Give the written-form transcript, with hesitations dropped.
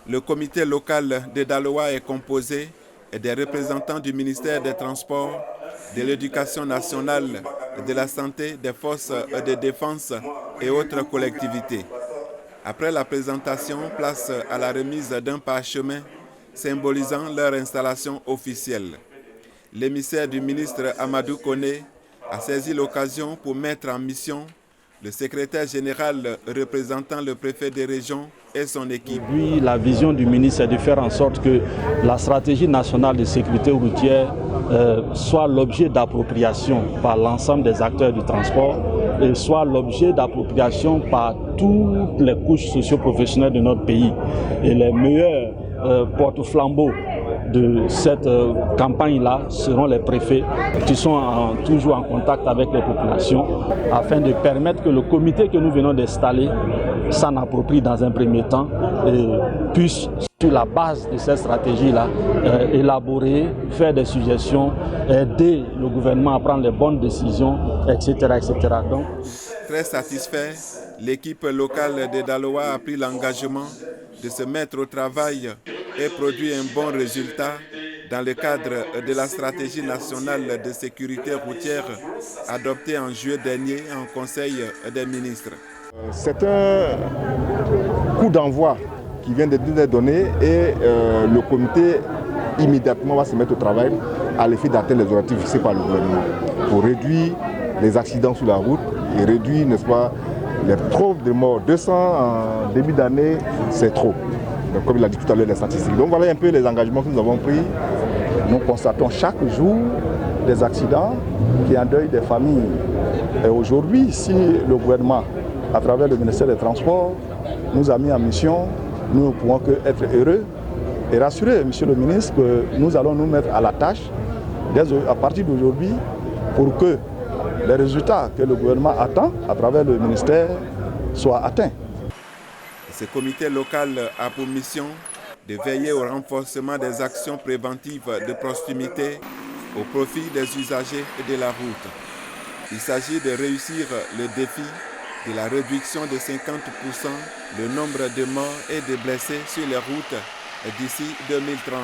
Le comité local de Daloa est composé des représentants du ministère des Transports, de l'Éducation nationale, de la Santé, des forces de défense et autres collectivités. Après la présentation, place à la remise d'un parchemin symbolisant leur installation officielle. L'émissaire du ministre Amadou Koné a saisi l'occasion pour mettre en mission le secrétaire général représentant le préfet des régions et son équipe. Aujourd'hui, la vision du ministre est de faire en sorte que la stratégie nationale de sécurité routière soit l'objet d'appropriation par l'ensemble des acteurs du transport et soit l'objet d'appropriation par toutes les couches socio-professionnelles de notre pays. Et les meilleurs porte-flambeaux de cette campagne-là seront les préfets qui sont toujours en contact avec les populations afin de permettre que le comité que nous venons d'installer s'en approprie dans un premier temps et puisse, sur la base de cette stratégie-là, élaborer, faire des suggestions, aider le gouvernement à prendre les bonnes décisions, etc. etc. Donc, très satisfait, l'équipe locale de Daloa a pris l'engagement de se mettre au travail et produit un bon résultat dans le cadre de la stratégie nationale de sécurité routière adoptée en juillet dernier en Conseil des ministres. C'est un coup d'envoi qui vient d'être donné et le comité immédiatement va se mettre au travail à l'effet d'atteindre les objectifs fixés par le gouvernement pour réduire les accidents sur la route et réduire, n'est-ce pas, les trop de morts. 200 en début d'année, c'est trop. Donc, comme il a dit tout à l'heure, les statistiques. Donc voilà un peu les engagements que nous avons pris. Nous constatons chaque jour des accidents qui endeuillent des familles. Et aujourd'hui, si le gouvernement, à travers le ministère des Transports, nous a mis en mission, nous ne pouvons que être heureux et rassurer, monsieur le ministre, que nous allons nous mettre à la tâche à partir d'aujourd'hui pour que les résultats que le gouvernement attend à travers le ministère soient atteints. Ce comité local a pour mission de veiller au renforcement des actions préventives de proximité au profit des usagers et de la route. Il s'agit de réussir le défi de la réduction de 50% le nombre de morts et de blessés sur les routes d'ici 2030.